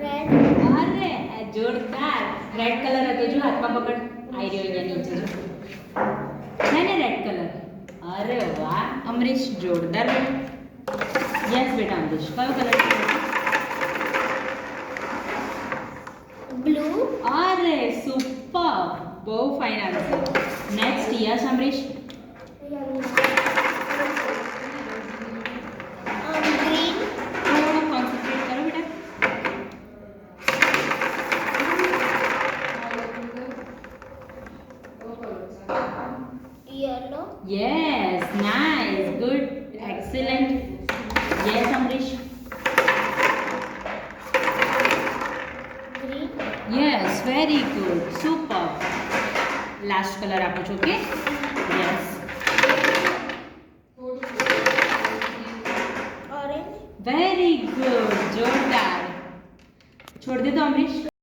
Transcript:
Red. અરે જોરદાર. Red colour હતો જો હાથમાં પકડ. આઈ રહ્યો અહીંયા નીચે જો. છે ને રેડ કલર. અરે વાહ અમરીશ જોરદાર બેટા. યસ બેટા અમરીશ કયો કલર છે? બ્લુ. અરે સુપર. બહુ fine answer. Next yes Amrish. Green. થોડું કોન્સન્ટ્રેટ કરો બેટા. Yellow. Yes, nice, good, excellent. Yes, Amrish. Green. Yes, very good, super. Last color આપું છું, okay? Yes. Orange. Very good, જોરદાર. છોડ દે તો અમરીશ.